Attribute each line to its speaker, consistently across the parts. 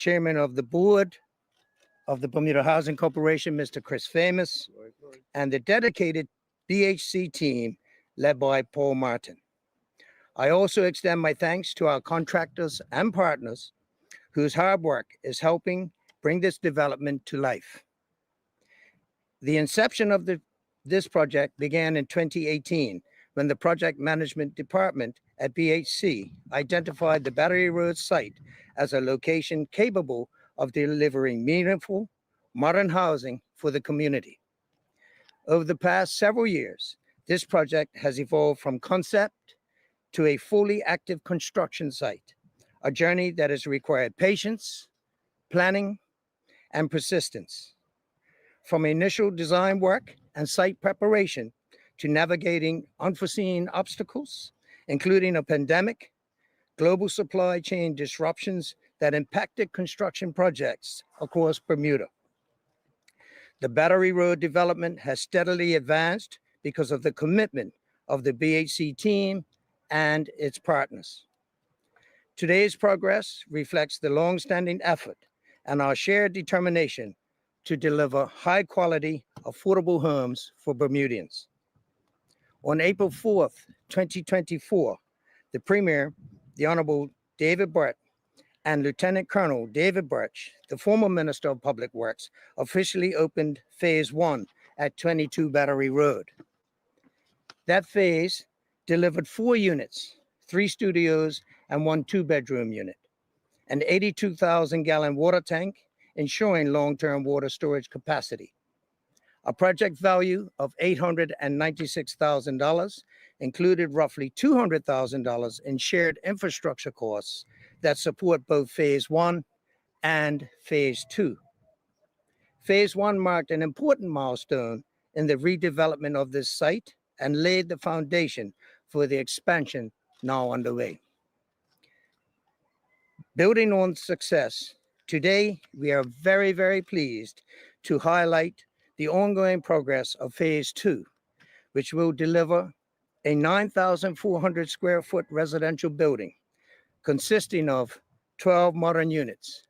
Speaker 1: Chairman of the Board of the Bermuda Housing Corporation, Mr. Chris Famous, and the dedicated BHC team led by Paul Martin. I also extend my thanks to our contractors and partners whose hard work is helping bring this development to life. The inception of this project began in 2018 when the project management department at BHC identified the Battery Road site as a location capable of delivering meaningful, modern housing for the community. Over the past several years, this project has evolved from concept to a fully active construction site, a journey that has required patience, planning, and persistence. From initial design work and site preparation to navigating unforeseen obstacles, including a pandemic, global supply chain disruptions that impacted construction projects across Bermuda. The Battery Road development has steadily advanced because of the commitment of the BHC team and its partners. Today's progress reflects the long-standing effort and our shared determination to deliver high-quality, affordable homes for Bermudians. On April 4th, 2024, the Premier, the Honorable David Burt, and Lieutenant Colonel David Birch, the former Minister of Public Works, officially opened Phase 1 at 22 Battery Road. That phase delivered 4 units, 3 studios, and 1 2-bedroom unit, an 82,000-gallon water tank, ensuring long-term water storage capacity. A project value of $896,000 included roughly $200,000 in shared infrastructure costs that support both Phase 1 and Phase 2. Phase 1 marked an important milestone in the redevelopment of this site and laid the foundation for the expansion now underway. Building on success, today we are very, very pleased to highlight the ongoing progress of Phase 2, which will deliver a 9,400 square foot residential building consisting of 12 modern units,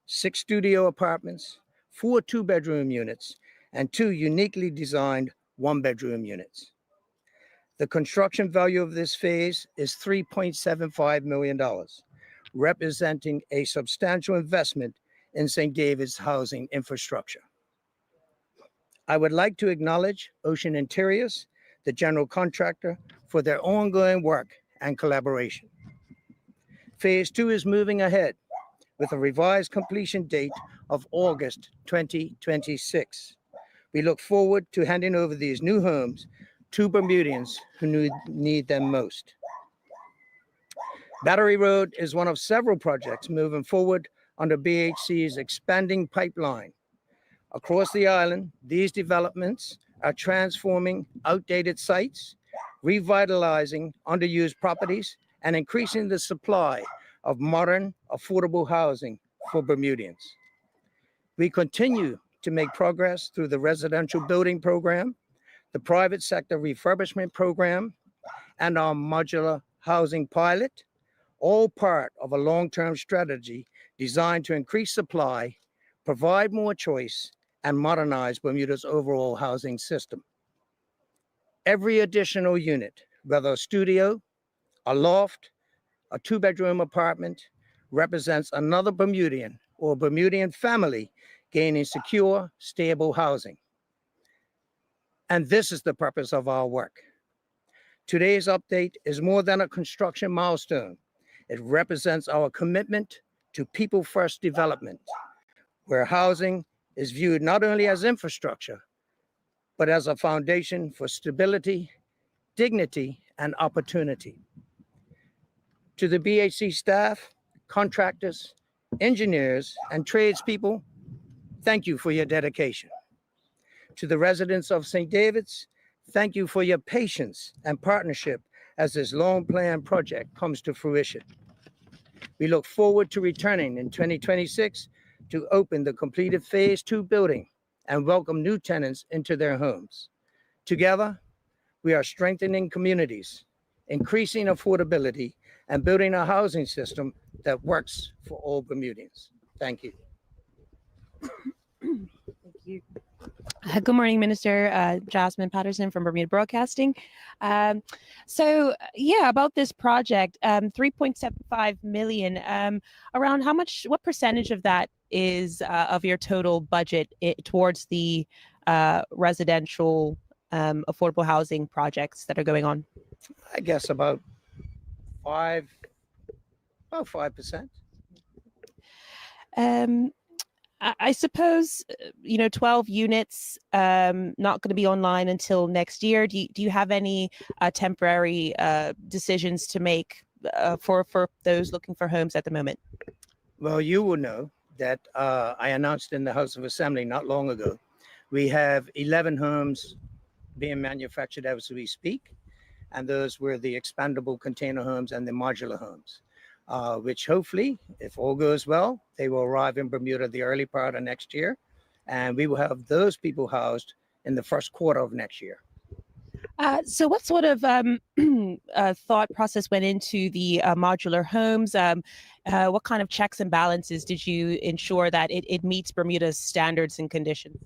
Speaker 1: 6 studio apartments, 4 2-bedroom units, and 2 uniquely designed 1-bedroom units. The construction value of this phase is $3.75 million, representing a substantial investment in St. David's housing infrastructure. I would like to acknowledge Ocean Interiors, the general contractor, for their ongoing work and collaboration. Phase 2 is moving ahead with a revised completion date of August 2026. We look forward to handing over these new homes to Bermudians who need them most. Battery Road is one of several projects moving forward under BHC's expanding pipeline. Across the island, these developments are transforming outdated sites, revitalizing underused properties, and increasing the supply of modern, affordable housing for Bermudians. We continue to make progress through the residential building program, the private sector refurbishment program, and our modular housing pilot, all part of a long-term strategy designed to increase supply, provide more choice, and modernize Bermuda's overall housing system. Every additional unit, whether a studio, a loft, a 2-bedroom apartment, represents another Bermudian or Bermudian family gaining secure, stable housing. And this is the purpose of our work. Today's update is more than a construction milestone. It represents our commitment to people-first development, where housing is viewed not only as infrastructure, but as a foundation for stability, dignity, and opportunity. To the BHC staff, contractors, engineers, and tradespeople, thank you for your dedication. To the residents of St. David's, thank you for your patience and partnership as this long-planned project comes to fruition. We look forward to returning in 2026 to open the completed Phase 2 building and welcome new tenants into their homes. Together, we are strengthening communities, increasing affordability, and building a housing system that works for all Bermudians. Thank you.
Speaker 2: Thank you. Good morning, Minister. Jasmine Patterson from Bermuda Broadcasting. Yeah, about this project, 3.75 million. Around what percentage of that is of your total budget towards the residential affordable housing projects that are going on?
Speaker 1: I guess about 5%.
Speaker 2: I suppose, 12 units not going to be online until next year. Do you have any temporary decisions to make for those looking for homes at the moment?
Speaker 1: Well, you will know that I announced in the House of Assembly not long ago, we have 11 homes being manufactured as we speak. And those were the expandable container homes and the modular homes, which hopefully, if all goes well, they will arrive in Bermuda the early part of next year. And we will have those people housed in the first quarter of next year.
Speaker 2: So what sort of thought process went into the modular homes? What kind of checks and balances did you ensure that it meets Bermuda's standards and conditions?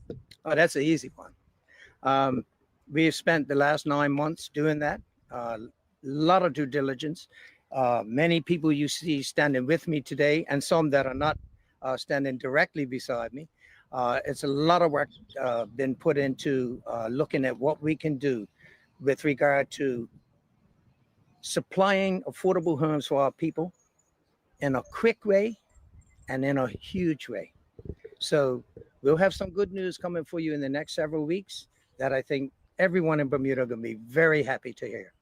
Speaker 1: Oh, that's an easy one. We've spent the last 9 months doing that. A lot of due diligence. Many people you see standing with me today, and some that are not standing directly beside me. It's a lot of work been put into looking at what we can do with regard to supplying affordable homes for our people in a quick way and in a huge way. So we'll have some good news coming for you in the next several weeks that I think everyone in Bermuda are going to be very happy to hear.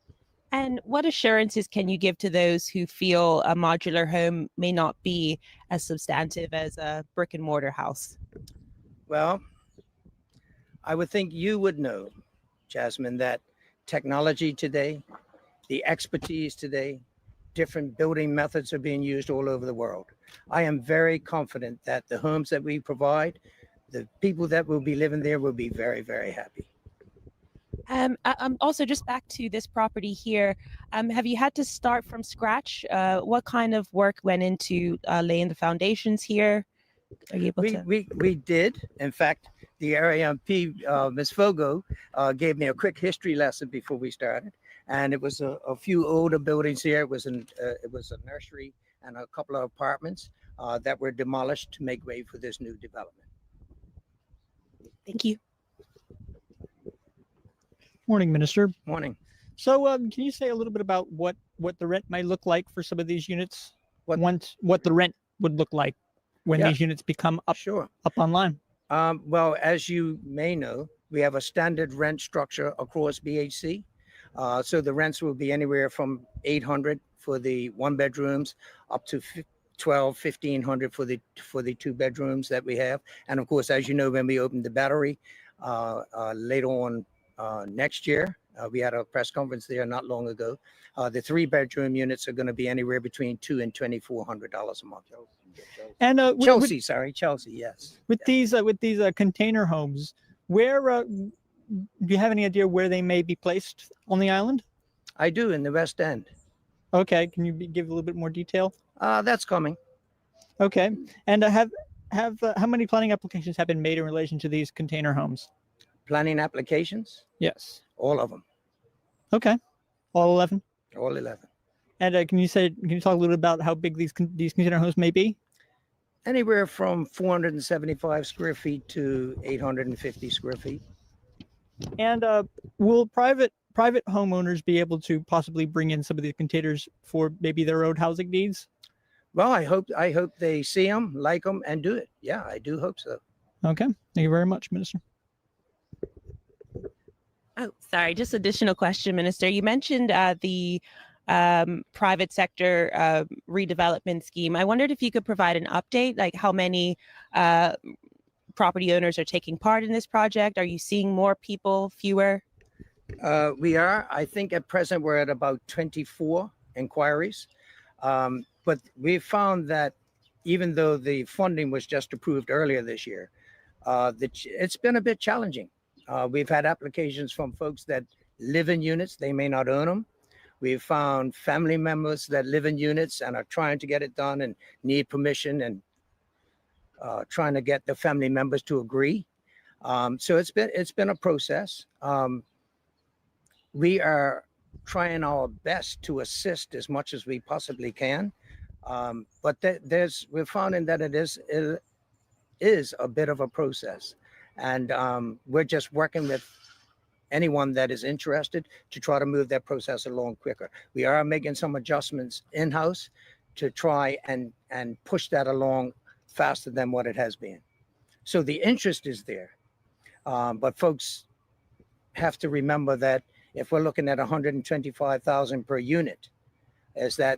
Speaker 2: And what assurances can you give to those who feel a modular home may not be as substantive as a brick and mortar house?
Speaker 1: Well, I would think you would know, Jasmine, that technology today, the expertise today, different building methods are being used all over the world. I am very confident that the homes that we provide, the people that will be living there will be very, very happy.
Speaker 2: Also, just back to this property here, have you had to start from scratch? What kind of work went into laying the foundations here? Are you able to?
Speaker 1: We did. In fact, the RAMP, Ms. Fogo, gave me a quick history lesson before we started. And it was a few older buildings here. It was a nursery and a couple of apartments that were demolished to make way for this new development.
Speaker 2: Thank you.
Speaker 3: Morning, Minister.
Speaker 1: Morning.
Speaker 3: So can you say a little bit about what the rent might look like for some of these units? What the rent would look like when these units become up online?
Speaker 1: Well, as you may know, we have a standard rent structure across BHC. So the rents will be anywhere from $800 for the 1 bedrooms up to $1,200, $1,500 for the 2 bedrooms that we have. And of course, as you know, when we open the Battery later on next year, we had a press conference there not long ago. The 3-bedroom units are going to be anywhere between $200 and $2,400 a month.
Speaker 3: And
Speaker 1: Chelsea, yes.
Speaker 3: With these container homes, where do you have any idea where they may be placed on the island?
Speaker 1: I do, in the West End.
Speaker 3: Okay, can you give a little bit more detail?
Speaker 1: That's coming.
Speaker 3: Okay, and how many planning applications have been made in relation to these container homes?
Speaker 1: Planning applications?
Speaker 3: Yes.
Speaker 1: All of them.
Speaker 3: Okay, all 11.
Speaker 1: All 11.
Speaker 3: And can you talk a little about how big these container homes may be?
Speaker 1: Anywhere from 475 square feet to 850 square feet.
Speaker 3: And will private homeowners be able to possibly bring in some of these containers for maybe their own housing needs?
Speaker 1: Well, I hope they see them, like them, and do it. Yeah, I do hope so.
Speaker 3: Okay, thank you very much, Minister.
Speaker 2: Oh, sorry, just additional question, Minister. You mentioned the private sector redevelopment scheme. I wondered if you could provide an update, like how many property owners are taking part in this project. Are you seeing more people, fewer?
Speaker 1: We are. I think at present we're at about 24 inquiries. But we found that even though the funding was just approved earlier this year, it's been a bit challenging. We've had applications from folks that live in units. They may not own them. We've found family members that live in units and are trying to get it done and need permission. And trying to get the family members to agree. So it's been a process. We are trying our best to assist as much as we possibly can. But we're finding that it is a bit of a process. And we're just working with anyone that is interested to try to move that process along quicker. We are making some adjustments in-house to try and push that along faster than what it has been. So the interest is there. But folks have to remember that if we're looking at 125,000 per unit,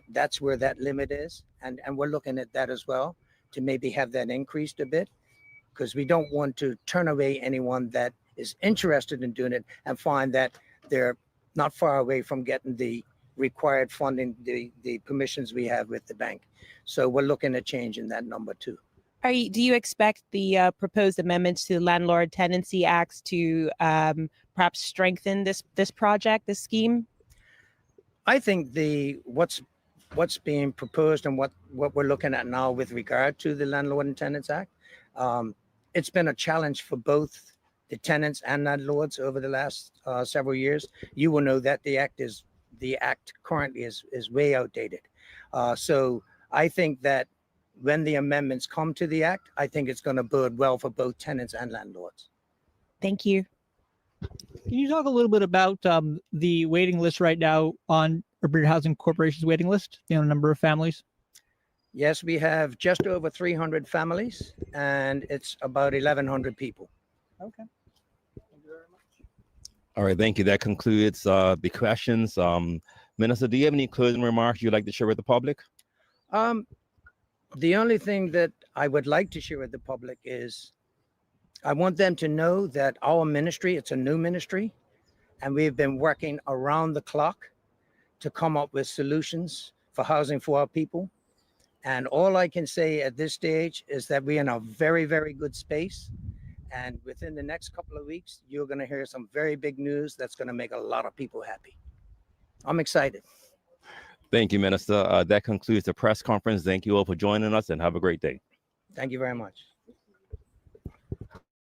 Speaker 1: that's where that limit is. And we're looking at that as well to maybe have that increased a bit, because we don't want to turn away anyone that is interested in doing it and find that they're not far away from getting the required funding, the permissions we have with the bank. So we're looking at changing that number too.
Speaker 2: Do you expect the proposed amendments to the Landlord Tenancy Acts to perhaps strengthen this project, this scheme?
Speaker 1: I think what's being proposed and what we're looking at now with regard to the Landlord and Tenants Act, it's been a challenge for both the tenants and landlords over the last several years. You will know that the act currently is way outdated. So I think that when the amendments come to the act, I think it's going to bode well for both tenants and landlords.
Speaker 2: Thank you.
Speaker 3: Can you talk a little bit about the waiting list right now on Urban Housing Corporation's waiting list, number of families?
Speaker 1: Yes, we have just over 300 families, and it's about 1,100 people.
Speaker 3: Okay. Thank you very much.
Speaker 4: All right, thank you. That concludes the questions. Minister, do you have any closing remarks you'd like to share with the public?
Speaker 1: The only thing that I would like to share with the public is I want them to know that our ministry, it's a new ministry, and we've been working around the clock to come up with solutions for housing for our people. And all I can say at this stage is that we're in a very, very good space. And within the next couple of weeks, you're going to hear some very big news that's going to make a lot of people happy. I'm excited.
Speaker 4: Thank you, Minister. That concludes the press conference. Thank you all for joining us and have a great day.
Speaker 1: Thank you very much.